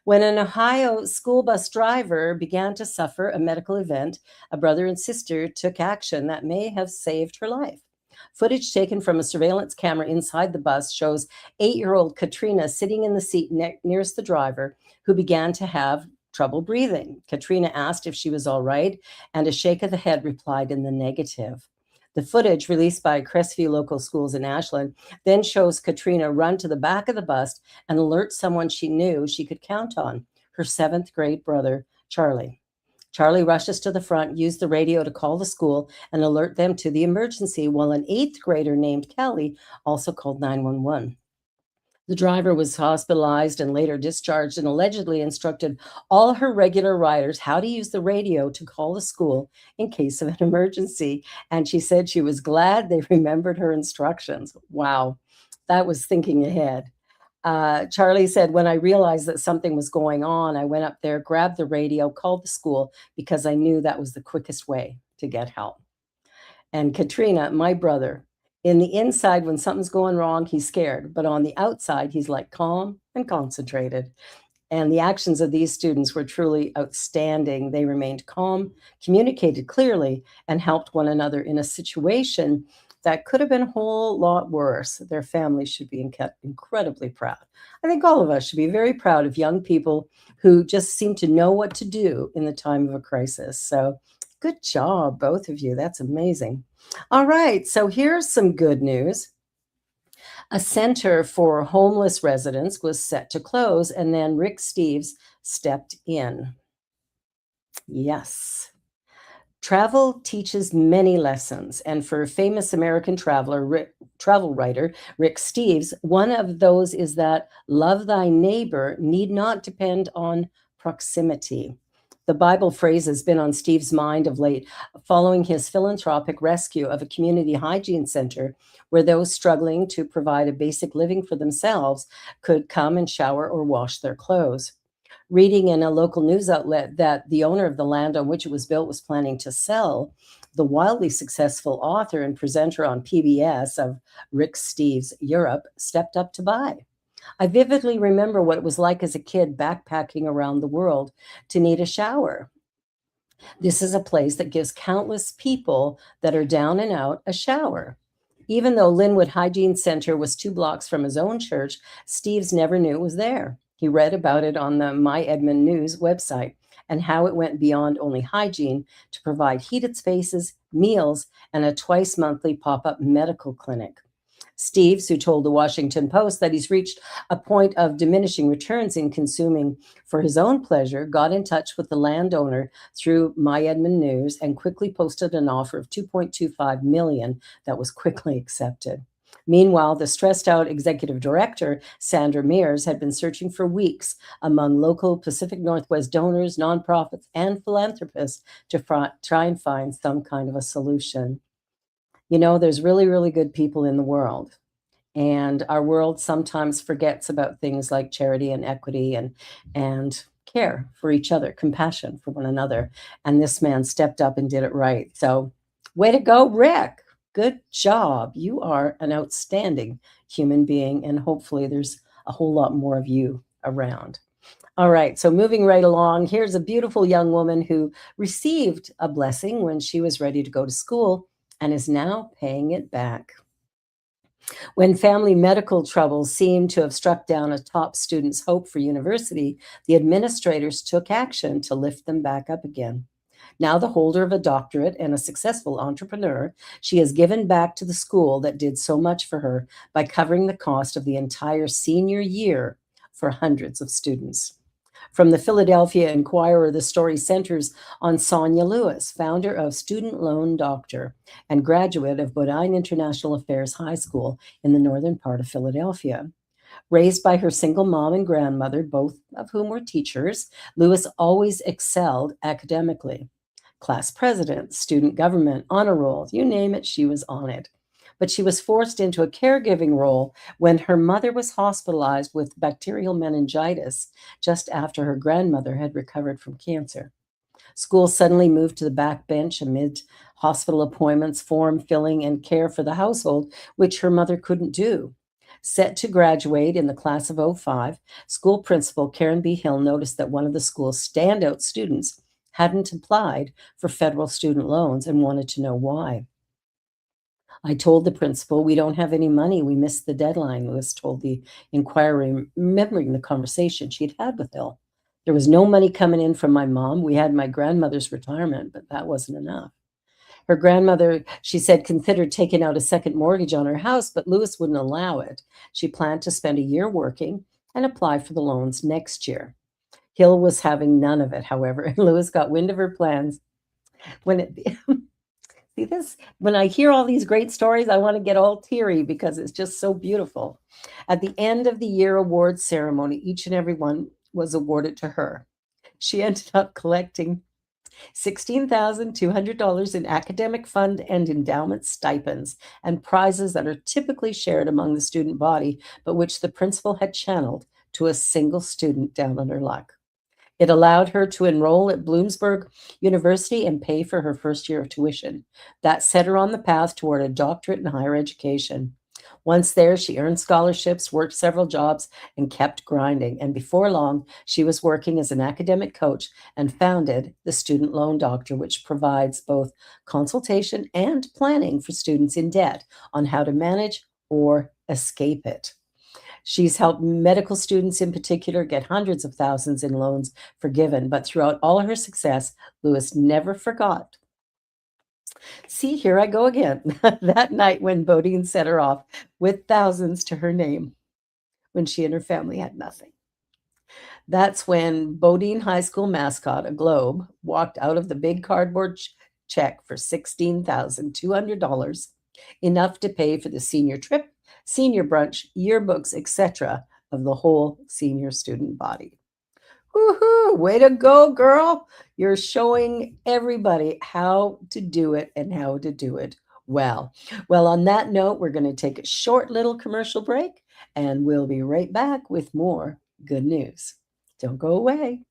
When an Ohio school bus driver began to suffer a medical event, a brother and sister took action that may have saved her life. Footage taken from a surveillance camera inside the bus shows 8-year-old Katrina sitting in the seat nearest the driver, who began to have trouble breathing. Katrina asked if she was all right, and a shake of the head replied in the negative. The footage, released by Crestview Local Schools in Ashland, then shows Katrina run to the back of the bus and alert someone she knew she could count on, her 7th-grade brother, Charlie. Charlie rushes to the front, used the radio to call the school and alert them to the emergency, while an 8th-grader named Kelly also called 911. The driver was hospitalized and later discharged, and allegedly instructed all her regular riders how to use the radio to call the school in case of an emergency. And she said she was glad they remembered her instructions. Wow, that was thinking ahead. Charlie said, when I realized that something was going on, I went up there, grabbed the radio, called the school, because I knew that was the quickest way to get help. And Katrina, my brother, in the inside, when something's going wrong, he's scared. But on the outside, he's like calm and concentrated. And the actions of these students were truly outstanding. They remained calm, communicated clearly, and helped one another in a situation that could have been a whole lot worse. Their families should be incredibly proud. I think all of us should be very proud of young people who just seem to know what to do in the time of a crisis. So good job, both of you. That's amazing. All right, so here's some good news. A center for homeless residents was set to close, and then Rick Steves stepped in. Yes. Travel teaches many lessons, and for famous American travel writer Rick Steves, one of those is that love thy neighbor need not depend on proximity. The Bible phrase has been on Steve's mind of late, following his philanthropic rescue of a community hygiene center where those struggling to provide a basic living for themselves could come and shower or wash their clothes. Reading in a local news outlet that the owner of the land on which it was built was planning to sell, the wildly successful author and presenter on PBS of Rick Steves' Europe stepped up to buy. I vividly remember what it was like as a kid backpacking around the world to need a shower. This is a place that gives countless people that are down and out a shower. Even though Linwood Hygiene Center was 2 blocks from his own church, Steves never knew it was there. He read about it on the My Edmond News website and how it went beyond only hygiene to provide heated spaces, meals, and a twice-monthly pop-up medical clinic. Steves, who told the Washington Post that he's reached a point of diminishing returns in consuming for his own pleasure, got in touch with the landowner through My Edmond News and quickly posted an offer of $2.25 million that was quickly accepted. Meanwhile, the stressed-out executive director, Sandra Mears, had been searching for weeks among local Pacific Northwest donors, nonprofits, and philanthropists to try and find some kind of a solution. You know, there's really, really good people in the world, and our world sometimes forgets about things like charity and equity and care for each other, compassion for one another. And this man stepped up and did it right. So, way to go, Rick. Good job. You are an outstanding human being, and hopefully there's a whole lot more of you around. All right, so moving right along, here's a beautiful young woman who received a blessing when she was ready to go to school and is now paying it back. When family medical troubles seemed to have struck down a top student's hope for university, the administrators took action to lift them back up again. Now the holder of a doctorate and a successful entrepreneur, she has given back to the school that did so much for her by covering the cost of the entire senior year for hundreds of students. From the Philadelphia Inquirer, the story centers on Sonia Lewis, founder of Student Loan Doctor and graduate of Bodine International Affairs High School in the northern part of Philadelphia. Raised by her single mom and grandmother, both of whom were teachers, Lewis always excelled academically. Class president, student government, honor roll, you name it, she was on it. But she was forced into a caregiving role when her mother was hospitalized with bacterial meningitis just after her grandmother had recovered from cancer. School suddenly moved to the back bench amid hospital appointments, form filling, and care for the household, which her mother couldn't do. Set to graduate in the class of '05, school principal Karen B. Hill noticed that one of the school's standout students hadn't applied for federal student loans and wanted to know why. I told the principal, "We don't have any money. We missed the deadline," Lewis told the Inquirer, remembering the conversation she'd had with Hill. "There was no money coming in from my mom. We had my grandmother's retirement, but that wasn't enough." Her grandmother, she said, considered taking out a second mortgage on her house, but Lewis wouldn't allow it. She planned to spend a year working and apply for the loans next year. Hill was having none of it, however, and Lewis got wind of her plans when it see this when I hear all these great stories, I want to get all teary because it's just so beautiful. At the end of the year awards ceremony, each and every one was awarded to her. She ended up collecting $16,200 in academic fund and endowment stipends and prizes that are typically shared among the student body, but which the principal had channeled to a single student down on her luck. It allowed her to enroll at Bloomsburg University and pay for her first year of tuition. That set her on the path toward a doctorate in higher education. Once there, she earned scholarships, worked several jobs, and kept grinding. And before long, she was working as an academic coach and founded the Student Loan Doctor, which provides both consultation and planning for students in debt on how to manage or escape it. She's helped medical students in particular get hundreds of thousands in loans forgiven, but throughout all her success, Lewis never forgot. See, here I go again. That night when Bodine set her off with thousands to her name when she and her family had nothing. That's when Bodine High School mascot, a globe, walked out of the big cardboard check for $16,200, enough to pay for the senior trip, senior brunch, yearbooks, etc. of the whole senior student body. Woohoo! Way to go, girl. You're showing everybody how to do it and how to do it well. Well, on that note, we're going to take a short little commercial break and we'll be right back with more good news. Don't go away.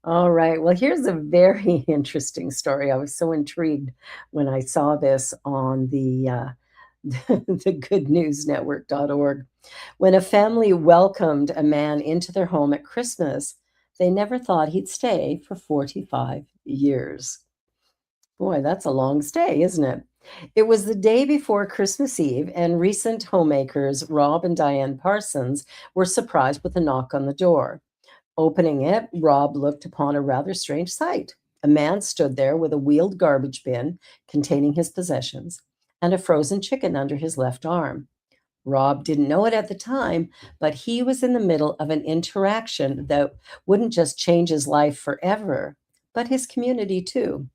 All right. Well, here's a very interesting story. I was so intrigued when I saw this on the goodnewsnetwork.org. When a family welcomed a man into their home at Christmas, they never thought he'd stay for 45 years. Boy, that's a long stay, isn't it? It was the day before Christmas Eve, and recent homemakers Rob and Diane Parsons were surprised with a knock on the door. Opening it, Rob looked upon a rather strange sight. A man stood there with a wheeled garbage bin containing his possessions and a frozen chicken under his left arm. Rob didn't know it at the time, but he was in the middle of an interaction that wouldn't just change his life forever, but his community too.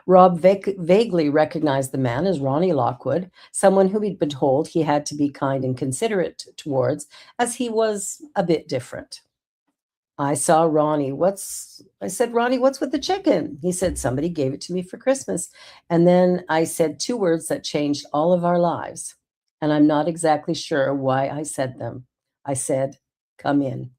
Rob vaguely recognized the man as Ronnie Lockwood, someone who he'd been told he had to be kind and considerate towards, as he was a bit different. I saw Ronnie. I said, "Ronnie, what's with the chicken?" He said, "Somebody gave it to me for Christmas." And then I said two words that changed all of our lives. And I'm not exactly sure why I said them. I said, "Come in."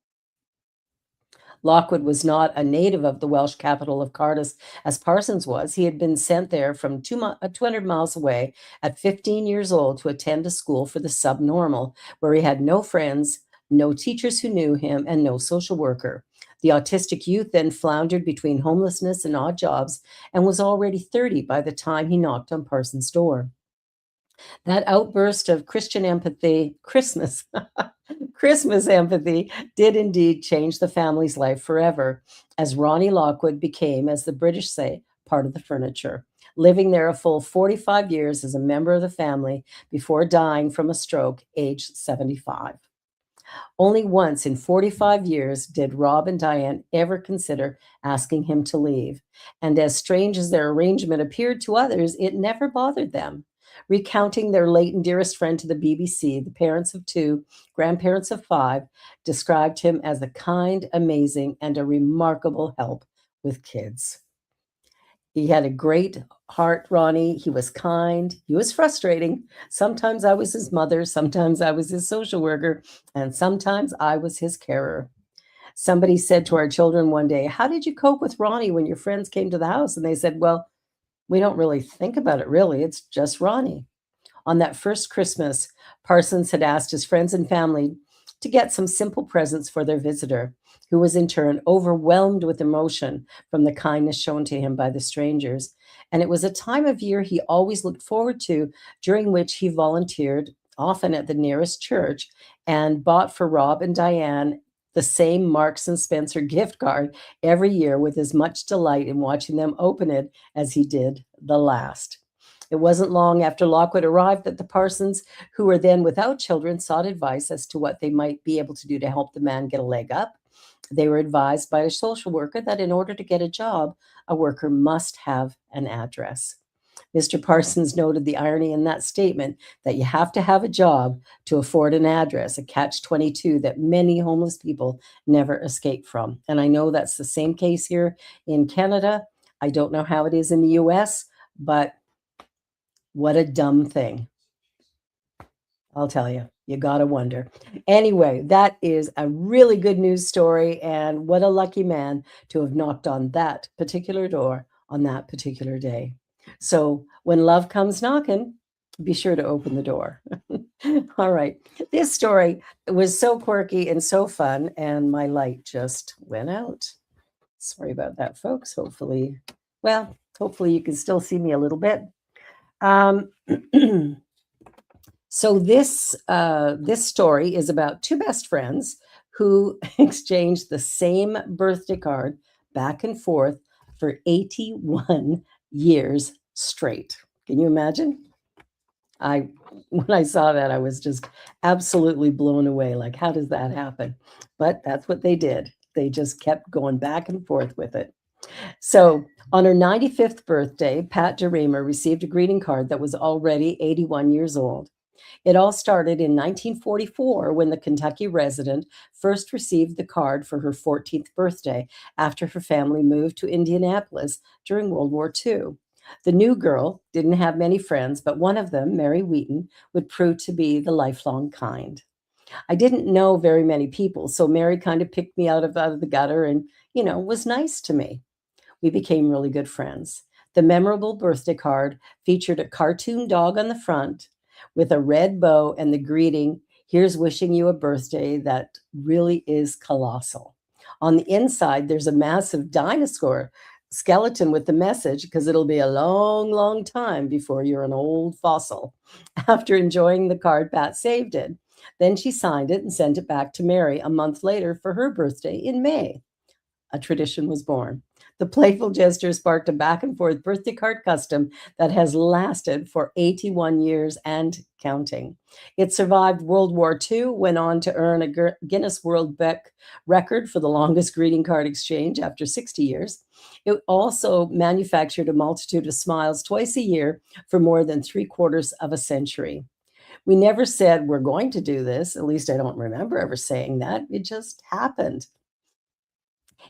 Lockwood was not a native of the Welsh capital of Cardiff as Parsons was. He had been sent there from 200 miles away at 15 years old to attend a school for the subnormal, where he had no friends, no teachers who knew him, and no social worker. The autistic youth then floundered between homelessness and odd jobs and was already 30 by the time he knocked on Parsons' door. That outburst of Christian empathy, Christmas empathy, did indeed change the family's life forever, as Ronnie Lockwood became, as the British say, part of the furniture, living there a full 45 years as a member of the family before dying from a stroke, aged 75. Only once in 45 years did Rob and Diane ever consider asking him to leave, and as strange as their arrangement appeared to others, it never bothered them. Recounting their late and dearest friend to the BBC, the parents of two, grandparents of five, described him as a kind, amazing, and a remarkable help with kids. He had a great heart, Ronnie. He was kind. He was frustrating. Sometimes I was his mother, sometimes I was his social worker, and sometimes I was his carer. Somebody said to our children one day, "How did you cope with Ronnie when your friends came to the house?" And they said, "Well, we don't really think about it, really. It's just Ronnie." On that first Christmas, Parsons had asked his friends and family to get some simple presents for their visitor, who was in turn overwhelmed with emotion from the kindness shown to him by the strangers. And it was a time of year he always looked forward to, during which he volunteered, often at the nearest church, and bought for Rob and Diane the same Marks and Spencer gift card every year with as much delight in watching them open it as he did the last. It wasn't long after Lockwood arrived that the Parsons, who were then without children, sought advice as to what they might be able to do to help the man get a leg up. They were advised by a social worker that in order to get a job, a worker must have an address. Mr. Parsons noted the irony in that statement that you have to have a job to afford an address, a catch 22 that many homeless people never escape from. And I know that's the same case here in Canada. I don't know how it is in the US, but what a dumb thing. I'll tell you. You gotta wonder. Anyway, that is a really good news story, and what a lucky man to have knocked on that particular door on that particular day. So when love comes knocking, be sure to open the door. All right. This story was so quirky and so fun, and my light just went out. Sorry about that, folks. Hopefully you can still see me a little bit. Um, So this story is about two best friends who exchanged the same birthday card back and forth for 81 years straight. Can you imagine? I When I saw that, I was just absolutely blown away. Like, how does that happen? But that's what they did. They just kept going back and forth with it. So on her 95th birthday, Pat DeReamer received a greeting card that was already 81 years old. It all started in 1944 when the Kentucky resident first received the card for her 14th birthday after her family moved to Indianapolis during World War II. The new girl didn't have many friends, but one of them, Mary Wheaton, would prove to be the lifelong kind. I didn't know very many people, so Mary kind of picked me out of the gutter and, was nice to me. We became really good friends. The memorable birthday card featured a cartoon dog on the front with a red bow and the greeting, "Here's wishing you a birthday that really is colossal." On the inside, there's a massive dinosaur skeleton with the message, because it'll be a long, long time before you're an old fossil. After enjoying the card, Pat saved it. Then she signed it and sent it back to Mary a month later for her birthday in May. A tradition was born. The playful gesture sparked a back and forth birthday card custom that has lasted for 81 years and counting. It survived World War II, went on to earn a Guinness World Book record for the longest greeting card exchange after 60 years. It also manufactured a multitude of smiles twice a year for more than three-quarters of a century. We never said we're going to do this. At least I don't remember ever saying that. It just happened.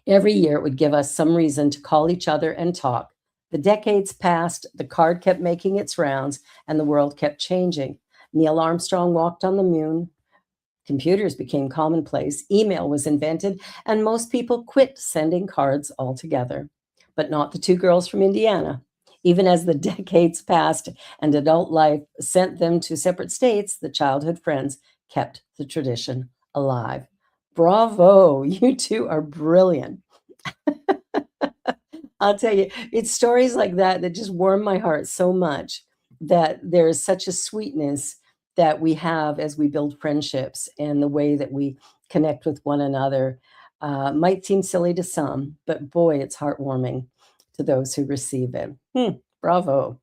Every year, it would give us some reason to call each other and talk. The decades passed, the card kept making its rounds, and the world kept changing. Neil Armstrong walked on the moon. Computers became commonplace. Email was invented, and most people quit sending cards altogether. But not the two girls from Indiana. Even as the decades passed and adult life sent them to separate states, the childhood friends kept the tradition alive. Bravo, you two are brilliant. I'll tell you, it's stories like that that just warm my heart so much, that there is such a sweetness that we have as we build friendships, and the way that we connect with one another. Might seem silly to some, but boy, it's heartwarming to those who receive it. Bravo.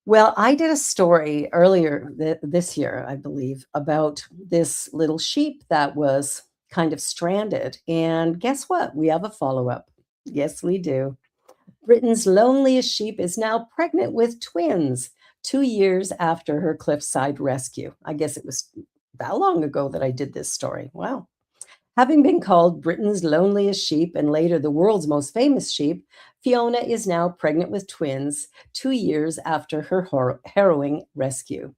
Well, I did a story earlier this year, I believe, about this little sheep that was kind of stranded. And guess what? We have a follow up. Yes, we do. Britain's loneliest sheep is now pregnant with twins. 2 years after her cliffside rescue. I guess it was that long ago that I did this story. Wow. Having been called Britain's loneliest sheep and later the world's most famous sheep, Fiona is now pregnant with twins 2 years after her harrowing rescue.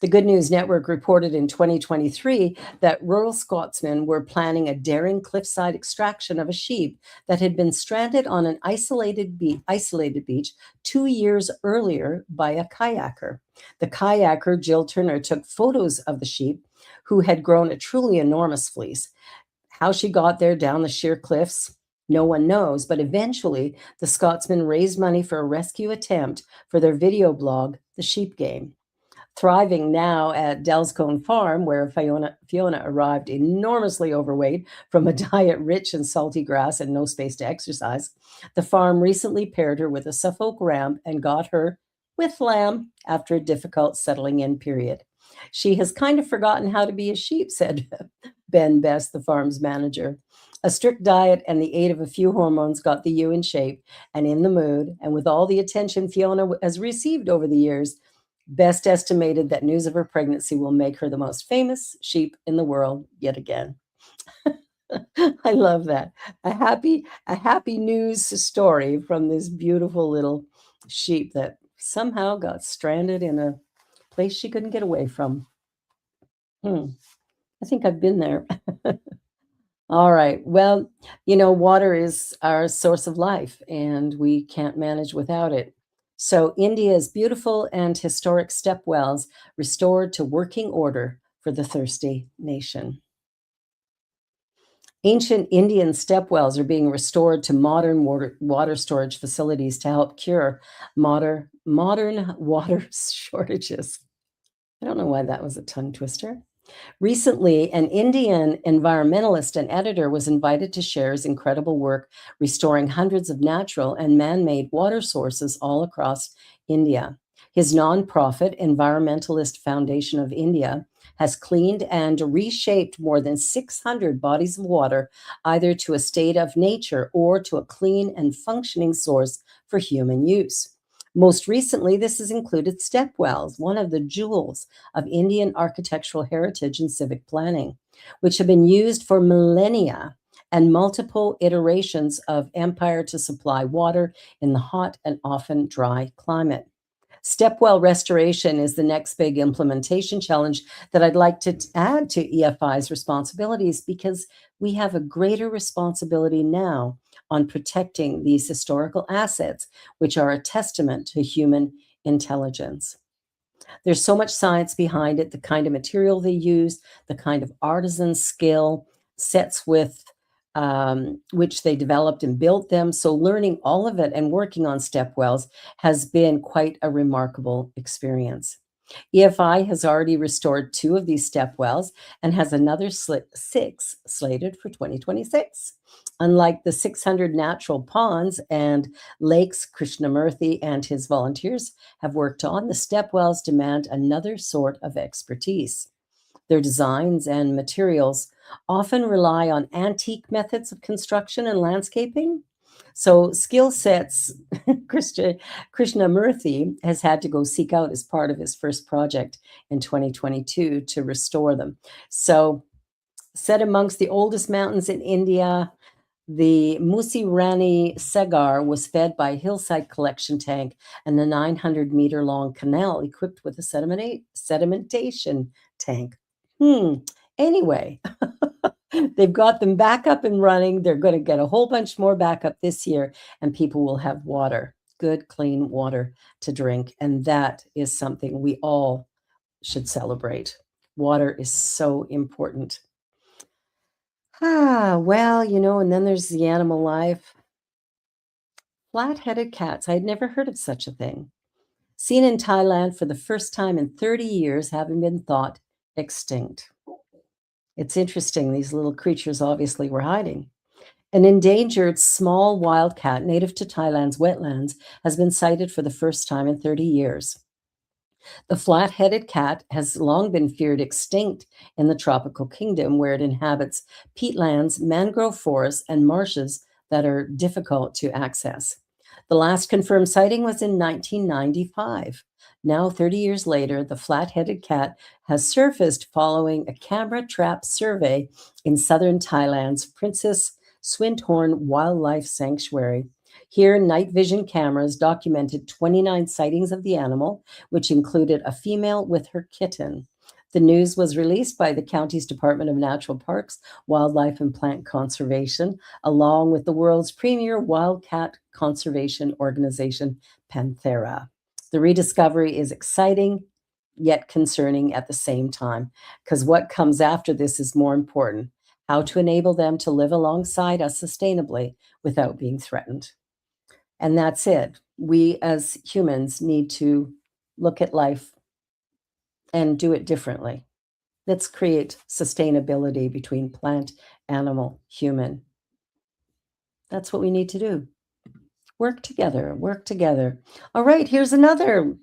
The Good News Network reported in 2023 that rural Scotsmen were planning a daring cliffside extraction of a sheep that had been stranded on an isolated beach 2 years earlier by a kayaker. The kayaker, Jill Turner, took photos of the sheep, who had grown a truly enormous fleece. How she got there down the sheer cliffs, no one knows, but eventually the Scotsmen raised money for a rescue attempt for their video blog, The Sheep Game. Thriving now at Delscone Farm, where Fiona arrived enormously overweight from a diet rich in salty grass and no space to exercise, the farm recently paired her with a Suffolk ram and got her with lamb after a difficult settling in period. She has kind of forgotten how to be a sheep, said Ben Best, the farm's manager. A strict diet and the aid of a few hormones got the ewe in shape and in the mood, and with all the attention Fiona has received over the years, Best estimated that news of her pregnancy will make her the most famous sheep in the world yet again. I love that. A happy news story from this beautiful little sheep that somehow got stranded in a place she couldn't get away from. I think I've been there. All right. Well, water is our source of life, and we can't manage without it. So, India's beautiful and historic step wells restored to working order for the thirsty nation. Ancient Indian step wells are being restored to modern water storage facilities to help cure modern water shortages. I don't know why that was a tongue twister. Recently, an Indian environmentalist and editor was invited to share his incredible work restoring hundreds of natural and man made water sources all across India. His nonprofit, Environmentalist Foundation of India, has cleaned and reshaped more than 600 bodies of water, either to a state of nature or to a clean and functioning source for human use. Most recently, this has included step wells, one of the jewels of Indian architectural heritage and civic planning, which have been used for millennia and multiple iterations of empire to supply water in the hot and often dry climate. Stepwell restoration is the next big implementation challenge that I'd like to add to EFI's responsibilities, because we have a greater responsibility now on protecting these historical assets, which are a testament to human intelligence. There's so much science behind it, the kind of material they use, the kind of artisan skill, sets with which they developed and built them. So learning all of it and working on step wells has been quite a remarkable experience. EFI has already restored 2 of these step wells and has another 6 slated for 2026. Unlike the 600 natural ponds and lakes Krishnamurthy and his volunteers have worked on, the step wells demand another sort of expertise. Their designs and materials often rely on antique methods of construction and landscaping. So, skill sets Krishnamurthy has had to go seek out as part of his first project in 2022 to restore them. So, set amongst the oldest mountains in India, the Musi Rani Segar was fed by a hillside collection tank and a 900-meter long canal equipped with a sedimentation tank. Anyway, they've got them back up and running. They're going to get a whole bunch more back up this year, and people will have water, good, clean water to drink. And that is something we all should celebrate. Water is so important. Well, and then there's the animal life. Flat-headed cats. I had never heard of such a thing. Seen in Thailand for the first time in 30 years, having been thought extinct. It's interesting. These little creatures obviously were hiding. An endangered small wild cat native to Thailand's wetlands has been sighted for the first time in 30 years. The flat-headed cat has long been feared extinct in the tropical kingdom, where it inhabits peatlands, mangrove forests, and marshes that are difficult to access. The last confirmed sighting was in 1995. Now, 30 years later, the flat-headed cat has surfaced following a camera trap survey in southern Thailand's Princess Swinthorn Wildlife Sanctuary. Here, night vision cameras documented 29 sightings of the animal, which included a female with her kitten. The news was released by the county's Department of Natural Parks, Wildlife and Plant Conservation, along with the world's premier wildcat conservation organization, Panthera. The rediscovery is exciting yet concerning at the same time, because what comes after this is more important: how to enable them to live alongside us sustainably without being threatened. And that's it. We as humans need to look at life and do it differently. Let's create sustainability between plant, animal, human. That's what we need to do. Work together, work together. All right, here's another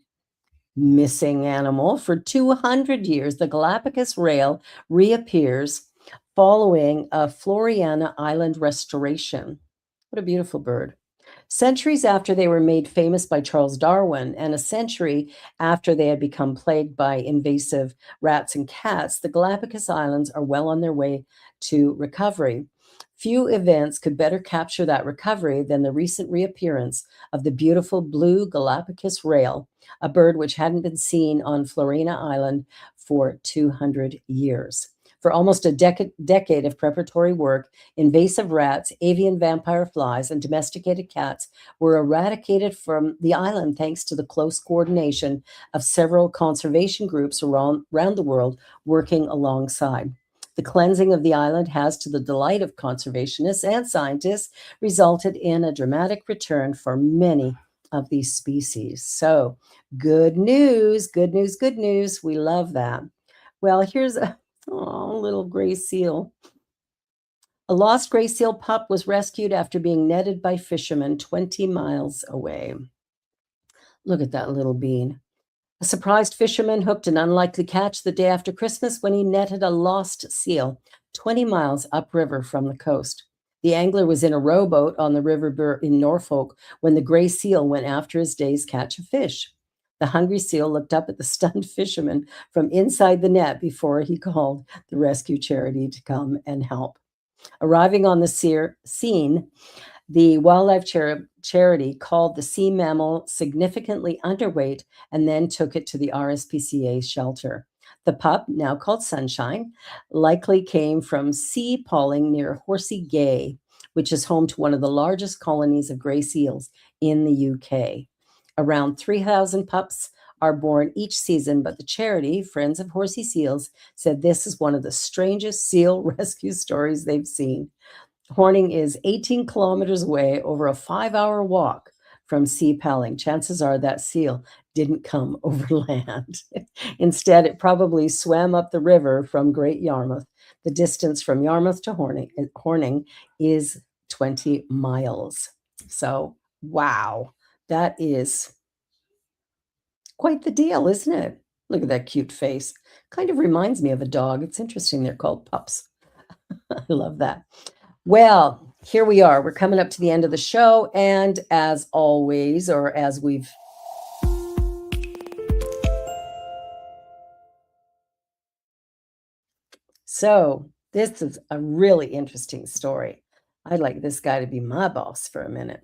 missing animal. For 200 years, the Galapagos rail reappears following a Floriana Island restoration. What a beautiful bird. Centuries after they were made famous by Charles Darwin, and a century after they had become plagued by invasive rats and cats, the Galapagos Islands are well on their way to recovery. Few events could better capture that recovery than the recent reappearance of the beautiful blue Galapagos rail, a bird which hadn't been seen on Florina Island for 200 years. For almost a decade of preparatory work, invasive rats, avian vampire flies, and domesticated cats were eradicated from the island thanks to the close coordination of several conservation groups around the world working alongside. The cleansing of the island has, to the delight of conservationists and scientists, resulted in a dramatic return for many of these species. So, good news, good news, good news. We love that. Well, here's a little gray seal. A lost gray seal pup was rescued after being netted by fishermen 20 miles away. Look at that little bean. A surprised fisherman hooked an unlikely catch the day after Christmas when he netted a lost seal 20 miles upriver from the coast. The angler was in a rowboat on the river in Norfolk when the gray seal went after his day's catch of fish. The hungry seal looked up at the stunned fisherman from inside the net before he called the rescue charity to come and help. Arriving on the scene, the wildlife charity called the sea mammal significantly underweight and then took it to the RSPCA shelter. The pup, now called Sunshine, likely came from Sea Palling near Horsey Gay, which is home to one of the largest colonies of gray seals in the UK. Around 3,000 pups are born each season, but the charity, Friends of Horsey Seals, said this is one of the strangest seal rescue stories they've seen. Horning is 18 kilometers away over a 5-hour walk from Sea Palling. Chances are that seal didn't come overland. Instead, it probably swam up the river from Great Yarmouth. The distance from Yarmouth to Horning is 20 miles. So, wow, that is quite the deal, isn't it? Look at that cute face. Kind of reminds me of a dog. It's interesting they're called pups. I love that. Well, here we are. We're coming up to the end of the show. And as always, or as we've so this is a really interesting story. I'd like this guy to be my boss for a minute.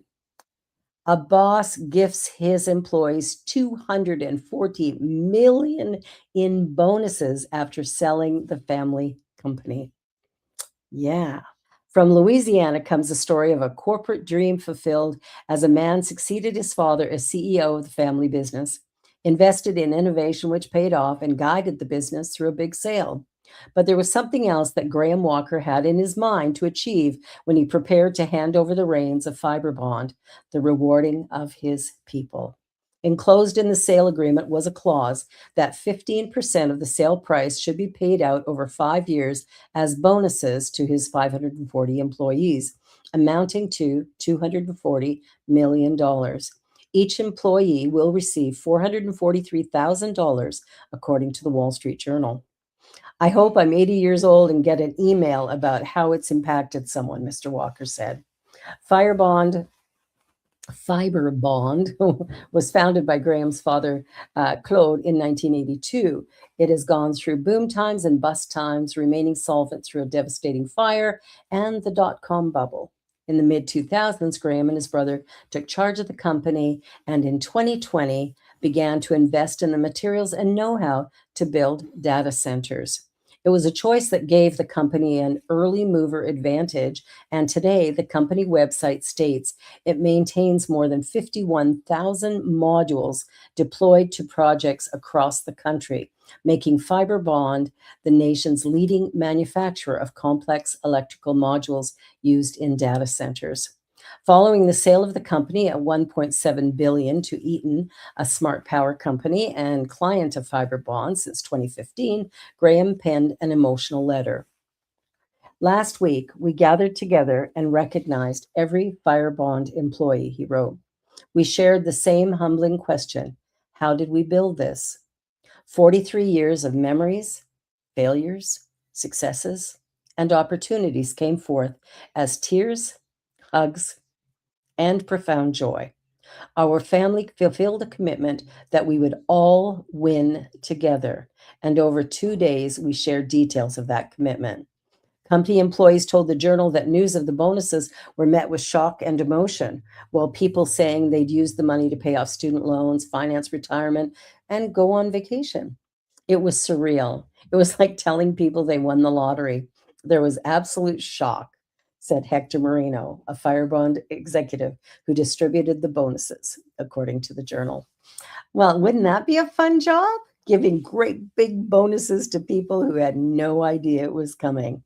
A boss gifts his employees 240 million in bonuses after selling the family company. Yeah. From Louisiana comes the story of a corporate dream fulfilled as a man succeeded his father as CEO of the family business, invested in innovation which paid off, and guided the business through a big sale. But there was something else that Graham Walker had in his mind to achieve when he prepared to hand over the reins of Fiberbond, the rewarding of his people. Enclosed in the sale agreement was a clause that 15% of the sale price should be paid out over 5 years as bonuses to his 540 employees, amounting to $240 million. Each employee will receive $443,000, according to the Wall Street Journal. I hope I'm 80 years old and get an email about how it's impacted someone, Mr. Walker said. Firebond Fiber Bond was founded by Graham's father, Claude, in 1982. It has gone through boom times and bust times, remaining solvent through a devastating fire and the dot-com bubble. In the mid 2000s, Graham and his brother took charge of the company and in 2020 began to invest in the materials and know how to build data centers. It was a choice that gave the company an early mover advantage, and today the company website states it maintains more than 51,000 modules deployed to projects across the country, making Fiberbond the nation's leading manufacturer of complex electrical modules used in data centers. Following the sale of the company at 1.7 billion to Eaton, a smart power company and client of Fiberbond since 2015, Graham penned an emotional letter. Last week, we gathered together and recognized every Firebond employee, he wrote. We shared the same humbling question. How did we build this? 43 years of memories, failures, successes, and opportunities came forth as tears, hugs, and profound joy. Our family fulfilled a commitment that we would all win together. And over 2 days, we shared details of that commitment. Company employees told the Journal that news of the bonuses were met with shock and emotion, while people saying they'd use the money to pay off student loans, finance retirement, and go on vacation. It was surreal. It was like telling people they won the lottery. There was absolute shock, said Hector Moreno, a Firebond executive who distributed the bonuses, according to the Journal. Well, wouldn't that be a fun job? Giving great big bonuses to people who had no idea it was coming.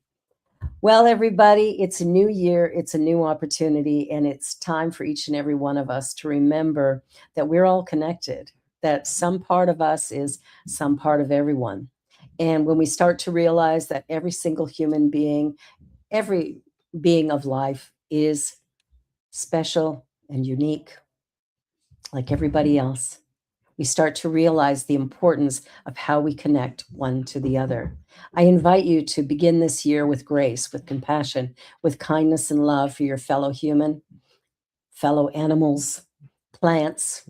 Well, everybody, it's a new year, it's a new opportunity, and it's time for each and every one of us to remember that we're all connected, that some part of us is some part of everyone. And when we start to realize that every single human being, every being of life is special and unique, like everybody else, we start to realize the importance of how we connect one to the other. I invite you to begin this year with grace, with compassion, with kindness and love for your fellow human, fellow animals, plants.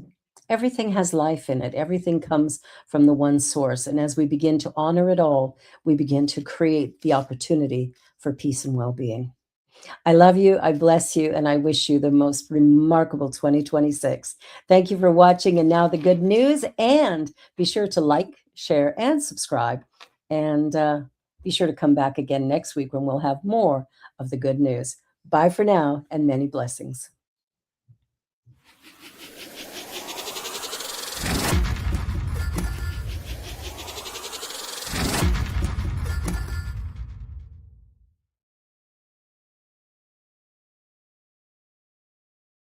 Everything has life in it. Everything comes from the one source. And as we begin to honor it all, we begin to create the opportunity for peace and well-being. I love you, I bless you, and I wish you the most remarkable 2026. Thank you for watching. And now the good news. And be sure to like, share, and subscribe. And be sure to come back again next week when we'll have more of the good news. Bye for now, and many blessings.